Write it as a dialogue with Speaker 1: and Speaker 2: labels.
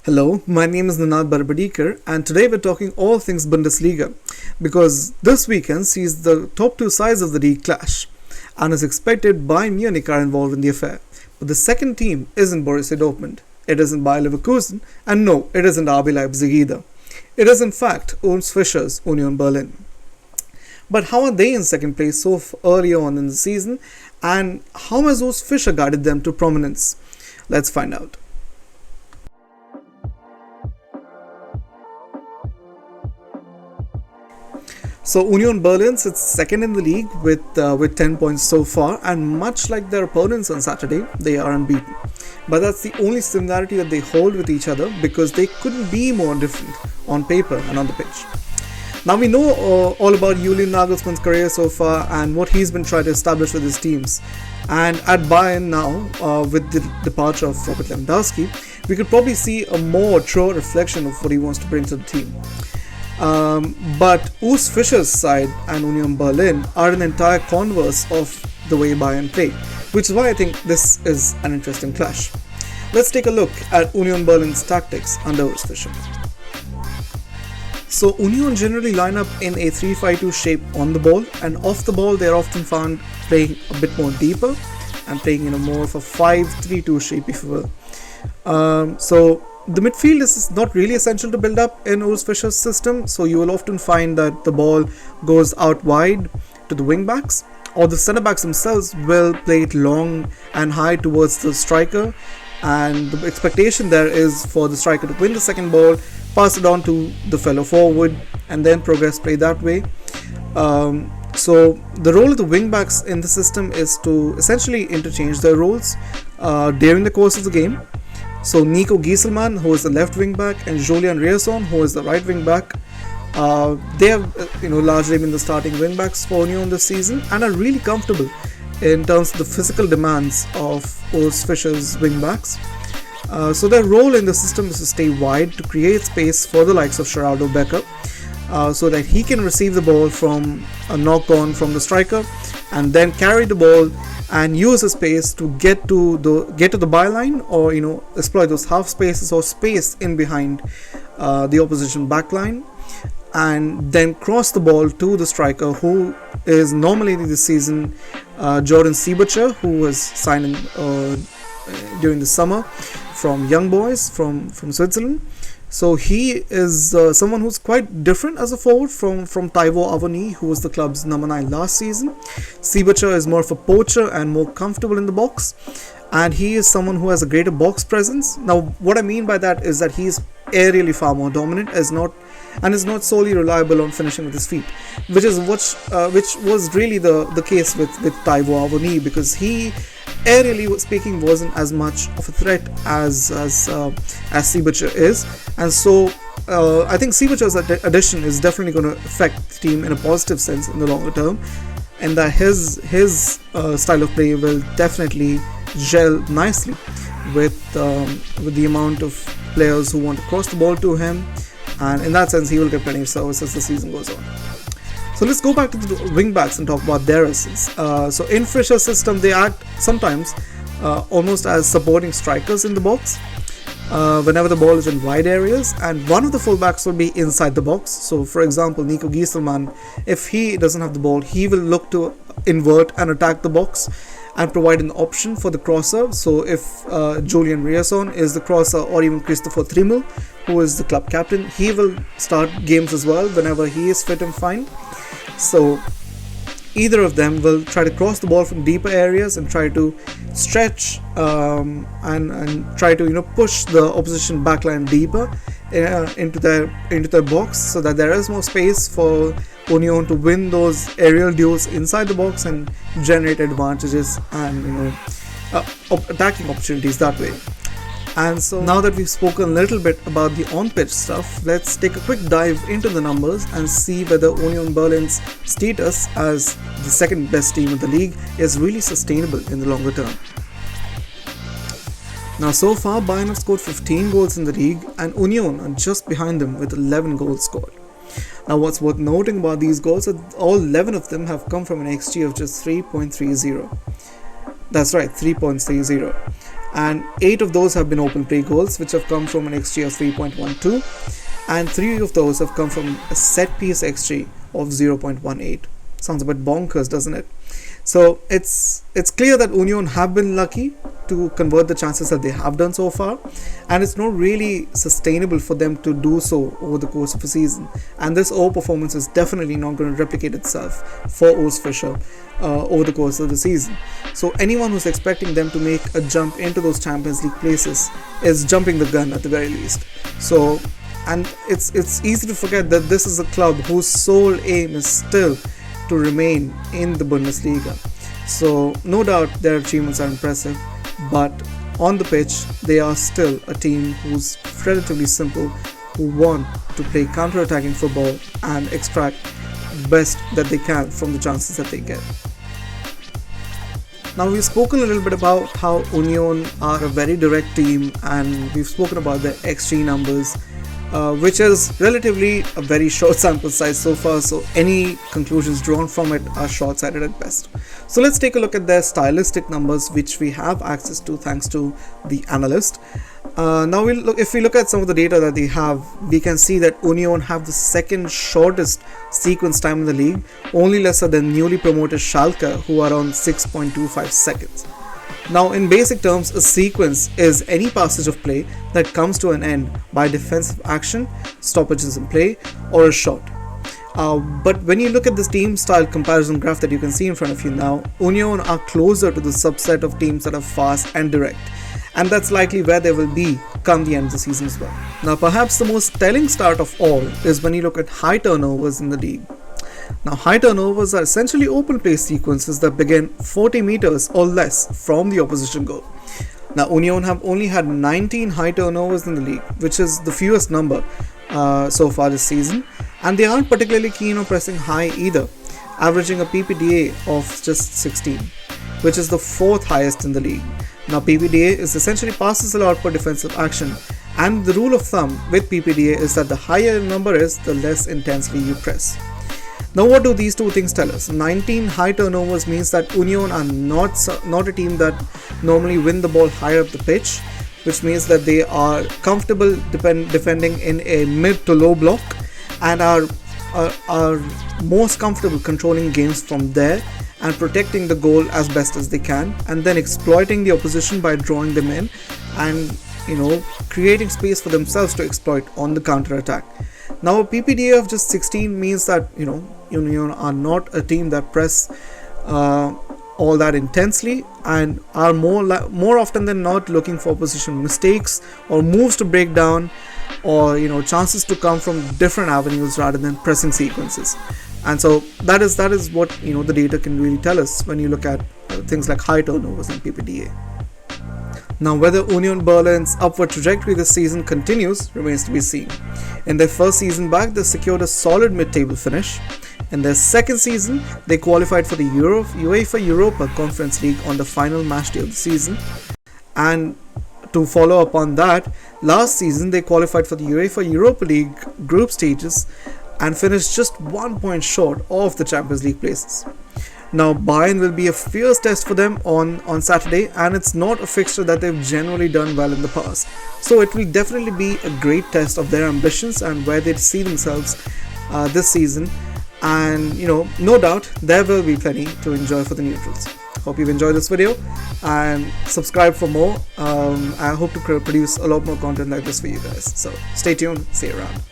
Speaker 1: Hello, my name is Ninad Barbadikar, and today we're talking all things Bundesliga because this weekend sees the top two sides of the league clash, and as expected, Bayern Munich are involved in the affair. But the second team isn't Borussia Dortmund, it isn't Bayer Leverkusen, and no, it isn't RB Leipzig either. It is in fact Urs Fischer's Union Berlin. But how are they in second place so early on in the season, and how has Urs Fischer guided them to prominence? Let's find out. So Union Berlin sits second in the league with 10 points so far, and much like their opponents on Saturday, they are unbeaten. But that's the only similarity that they hold with each other because they couldn't be more different on paper and on the pitch. Now we know all about Julian Nagelsmann's career so far and what he's been trying to establish with his teams. And at Bayern now, with the departure of Robert Lewandowski, we could probably see a more true reflection of what he wants to bring to the team. But Urs Fischer's side and Union Berlin are an entire converse of the way Bayern play, which is why I think this is an interesting clash. Let's take a look at Union Berlin's tactics under Urs Fischer. So Union generally line up in a 3-5-2 shape on the ball, and off the ball they are often found playing a bit more deeper and playing in a more of a 5-3-2 shape, if you will. So the midfield is not really essential to build up in Urs Fischer's system, so you will often find that the ball goes out wide to the wing backs, or the centre backs themselves will play it long and high towards the striker, and the expectation there is for the striker to win the second ball, pass it on to the fellow forward, and then progress play that way. So the role of the wing backs in the system is to essentially interchange their roles during the course of the game. So Nico Gieselmann, who is the left wing back, and Julian Rierson, who is the right wing back, they have largely been the starting wing backs for Union this season and are really comfortable in terms of the physical demands of Urs Fischer's wing backs. So their role in the system is to stay wide to create space for the likes of Geraldo Becker, so that he can receive the ball from a knock on from the striker and then carry the ball and use the space to get to the byline, or exploit those half spaces or space in behind the opposition backline, and then cross the ball to the striker, who is normally this season Jordan Siebertje, who was signed during the summer from Young Boys from Switzerland. So he is someone who's quite different as a forward from Taiwo Avoni, who was the club's number 9 last season. Siebertje is more of a poacher and more comfortable in the box, and he is someone who has a greater box presence. Now what I mean by that is that he's aerially far more dominant, is not solely reliable on finishing with his feet, which was really the case with Taiwo Avoni, because he, aerially speaking, wasn't as much of a threat as Siebertje is. And so I think Siebertje's addition is definitely going to affect the team in a positive sense in the longer term, and that his style of play will definitely gel nicely with the amount of players who want to cross the ball to him, and in that sense he will get plenty of service as the season goes on. So let's go back to the wing backs and talk about their essence. So in Fischer's system, they act sometimes almost as supporting strikers in the box whenever the ball is in wide areas, and one of the fullbacks will be inside the box. So for example, Nico Gieselmann, if he doesn't have the ball, he will look to invert and attack the box and provide an option for the crosser. So if Julian Rierson is the crosser, or even Christopher Trimmel, who is the club captain, he will start games as well whenever he is fit and fine. So either of them will try to cross the ball from deeper areas and try to stretch and try to push the opposition backline deeper into their box, so that there is more space for Union to win those aerial duels inside the box and generate advantages and attacking opportunities that way. And so now that we've spoken a little bit about the on-pitch stuff, let's take a quick dive into the numbers and see whether Union Berlin's status as the second best team in the league is really sustainable in the longer term. Now so far, Bayern have scored 15 goals in the league, and Union are just behind them with 11 goals scored. Now what's worth noting about these goals is that all 11 of them have come from an XG of just 3.30. That's right, 3.30. and 8 of those have been open play goals, which have come from an XG of 3.12, and 3 of those have come from a set piece XG of 0.18. Sounds a bit bonkers, doesn't it? So it's clear that Union have been lucky to convert the chances that they have done so far, and it's not really sustainable for them to do so over the course of a season, and this performance is definitely not going to replicate itself for Urs Fischer over the course of the season. So anyone who's expecting them to make a jump into those Champions League places is jumping the gun at the very least. So, and it's easy to forget that this is a club whose sole aim is still to remain in the Bundesliga. So no doubt their achievements are impressive, but on the pitch they are still a team who's relatively simple, who want to play counter-attacking football and extract the best that they can from the chances that they get. Now, we've spoken a little bit about how Union are a very direct team, and we've spoken about their XG numbers, which is relatively a very short sample size so far, so any conclusions drawn from it are short-sighted at best. So let's take a look at their stylistic numbers, which we have access to thanks to the analyst. Now, if we look at some of the data that they have, we can see that Union have the second shortest sequence time in the league, only lesser than newly promoted Schalke, who are on 6.25 seconds. Now, in basic terms, a sequence is any passage of play that comes to an end by defensive action, stoppages in play, or a shot. But when you look at this team style comparison graph that you can see in front of you now, Union are closer to the subset of teams that are fast and direct, and that's likely where they will be come the end of the season as well. Now, perhaps the most telling start of all is when you look at high turnovers in the league. Now, high turnovers are essentially open play sequences that begin 40 meters or less from the opposition goal. Now, Union have only had 19 high turnovers in the league, which is the fewest number so far this season, and they aren't particularly keen on pressing high either, averaging a PPDA of just 16, which is the 4th highest in the league. Now, PPDA is essentially passes allowed per defensive action, and the rule of thumb with PPDA is that the higher the number is, the less intensely you press. Now, what do these two things tell us? 19 high turnovers means that Union are not a team that normally win the ball higher up the pitch, which means that they are comfortable defending in a mid to low block, and are most comfortable controlling games from there and protecting the goal as best as they can, and then exploiting the opposition by drawing them in and creating space for themselves to exploit on the counter attack. Now, a PPDA of just 16 means that Union are not a team that press all that intensely, and are more often than not looking for opposition mistakes or moves to break down, or chances to come from different avenues rather than pressing sequences. And so that is what the data can really tell us when you look at things like high turnovers and PPDA. Now, whether Union Berlin's upward trajectory this season continues remains to be seen. In their first season back, they secured a solid mid-table finish. In their second season, they qualified for the UEFA Europa Conference League on the final match day of the season. And to follow up on that, last season they qualified for the UEFA Europa League group stages and finished just 1 point short of the Champions League places. Now, Bayern will be a fierce test for them on Saturday, and it's not a fixture that they've generally done well in the past. So it will definitely be a great test of their ambitions and where they see themselves this season. And no doubt there will be plenty to enjoy for the neutrals. Hope you've enjoyed this video, and subscribe for more. I hope to produce a lot more content like this for you guys. So stay tuned, see you around.